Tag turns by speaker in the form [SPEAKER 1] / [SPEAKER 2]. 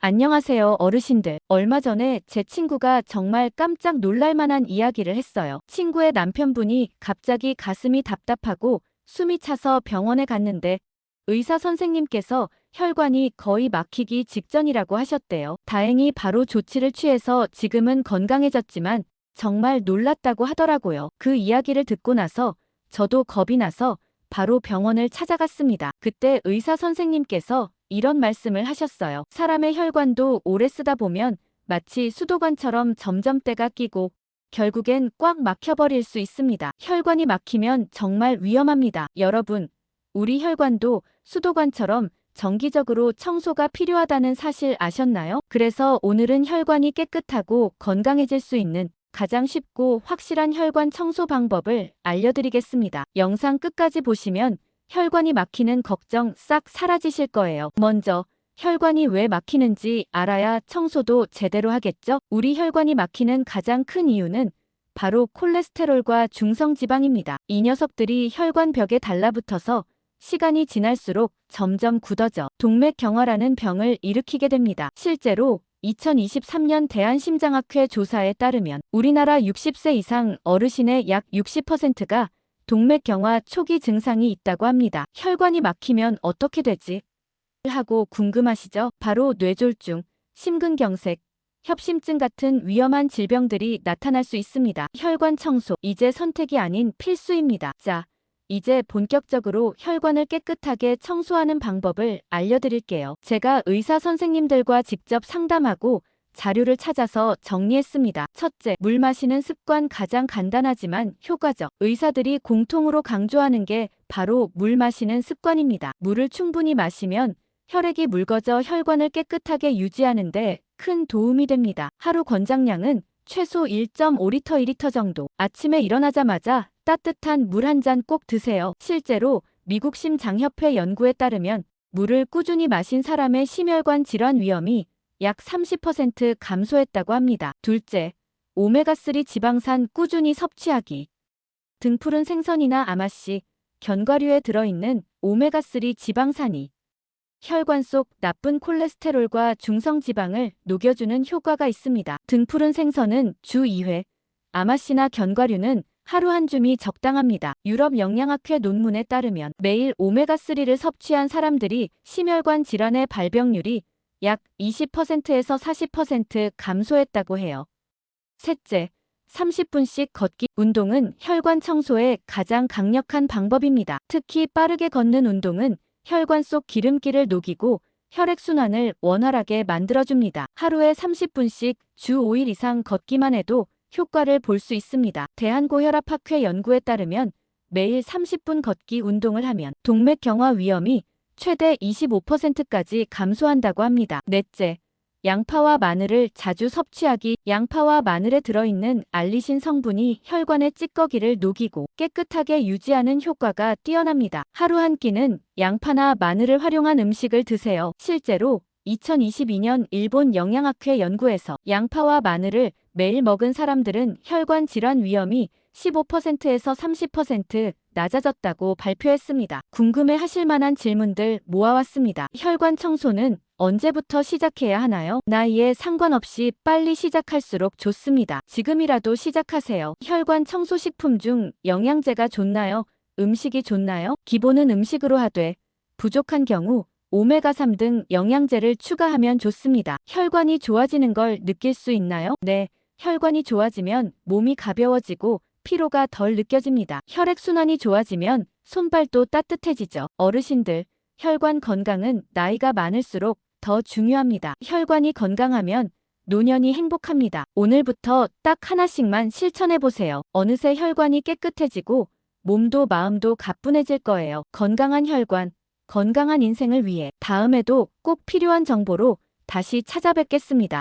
[SPEAKER 1] 안녕하세요, 어르신들. 얼마 전에 제 친구가 정말 깜짝 놀랄 만한 이야기를 했어요. 친구의 남편분이 갑자기 가슴이 답답하고 숨이 차서 병원에 갔는데 의사 선생님께서 혈관이 거의 막히기 직전이라고 하셨대요. 다행히 바로 조치를 취해서 지금은 건강해졌지만 정말 놀랐다고 하더라고요. 그 이야기를 듣고 나서 저도 겁이 나서 바로 병원을 찾아갔습니다. 그때 의사 선생님께서 이런 말씀을 하셨어요. 사람의 혈관도 오래 쓰다 보면 마치 수도관처럼 점점 때가 끼고 결국엔 꽉 막혀버릴 수 있습니다. 혈관이 막히면 정말 위험합니다. 여러분, 우리 혈관도 수도관처럼 정기적으로 청소가 필요하다는 사실 아셨나요? 그래서 오늘은 혈관이 깨끗하고 건강해질 수 있는 가장 쉽고 확실한 혈관 청소 방법을 알려드리겠습니다. 영상 끝까지 보시면 혈관이 막히는 걱정 싹 사라지실 거예요. 먼저 혈관이 왜 막히는지 알아야 청소도 제대로 하겠죠? 우리 혈관이 막히는 가장 큰 이유는 바로 콜레스테롤과 중성지방입니다. 이 녀석들이 혈관벽에 달라붙어서 시간이 지날수록 점점 굳어져 동맥경화라는 병을 일으키게 됩니다. 실제로 2023년 대한심장학회 조사에 따르면 우리나라 60세 이상 어르신의 약 60%가 동맥경화 초기 증상이 있다고 합니다. 혈관이 막히면 어떻게 되지? 하고 궁금하시죠? 바로 뇌졸중, 심근경색, 협심증 같은 위험한 질병들이 나타날 수 있습니다. 혈관 청소, 이제 선택이 아닌 필수입니다. 자, 이제 본격적으로 혈관을 깨끗하게 청소하는 방법을 알려드릴게요. 제가 의사 선생님들과 직접 상담하고 자료를 찾아서 정리했습니다. 첫째, 물 마시는 습관 가장 간단하지만 효과적. 의사들이 공통으로 강조하는 게 바로 물 마시는 습관입니다. 물을 충분히 마시면 혈액이 묽어져 혈관을 깨끗하게 유지하는데 큰 도움이 됩니다. 하루 권장량은 최소 1.5리터 2리터 정도. 아침에 일어나자마자 따뜻한 물 한 잔 꼭 드세요. 실제로 미국 심장협회 연구에 따르면 물을 꾸준히 마신 사람의 심혈관 질환 위험이 약 30% 감소했다고 합니다. 둘째, 오메가3 지방산 꾸준히 섭취하기. 등푸른 생선이나 아마씨, 견과류에 들어있는 오메가3 지방산이 혈관 속 나쁜 콜레스테롤과 중성지방을 녹여주는 효과가 있습니다. 등푸른 생선은 주 2회, 아마씨나 견과류는 하루 한 줌이 적당합니다. 유럽 영양학회 논문에 따르면 매일 오메가3를 섭취한 사람들이 심혈관 질환의 발병률이 약 20%에서 40% 감소했다고 해요. 셋째, 30분씩 걷기. 운동은 혈관 청소에 가장 강력한 방법입니다. 특히 빠르게 걷는 운동은 혈관 속 기름기를 녹이고 혈액순환을 원활하게 만들어줍니다. 하루에 30분씩 주 5일 이상 걷기만 해도 효과를 볼 수 있습니다. 대한고혈압학회 연구에 따르면 매일 30분 걷기 운동을 하면 동맥경화 위험이 최대 25%까지 감소한다고 합니다. 넷째, 양파와 마늘을 자주 섭취하기. 양파와 마늘에 들어있는 알리신 성분이 혈관의 찌꺼기를 녹이고 깨끗하게 유지하는 효과가 뛰어납니다. 하루 한 끼는 양파나 마늘을 활용한 음식을 드세요. 실제로 2022년 일본 영양학회 연구에서 양파와 마늘을 매일 먹은 사람들은 혈관 질환 위험이 15%에서 30% 낮아졌다고 발표했습니다. 궁금해 하실 만한 질문들 모아왔습니다. 혈관 청소는 언제부터 시작해야 하나요? 나이에 상관없이 빨리 시작할수록 좋습니다. 지금이라도 시작하세요. 혈관 청소 식품 중 영양제가 좋나요? 음식이 좋나요? 기본은 음식으로 하되 부족한 경우 오메가3 등 영양제를 추가하면 좋습니다. 혈관이 좋아지는 걸 느낄 수 있나요? 네, 혈관이 좋아지면 몸이 가벼워지고 피로가 덜 느껴집니다. 혈액순환이 좋아지면 손발도 따뜻해지죠. 어르신들, 혈관 건강은 나이가 많을수록 더 중요합니다. 혈관이 건강하면 노년이 행복합니다. 오늘부터 딱 하나씩만 실천해보세요. 어느새 혈관이 깨끗해지고 몸도 마음도 가뿐해질 거예요. 건강한 혈관, 건강한 인생을 위해 다음에도 꼭 필요한 정보로 다시 찾아뵙겠습니다.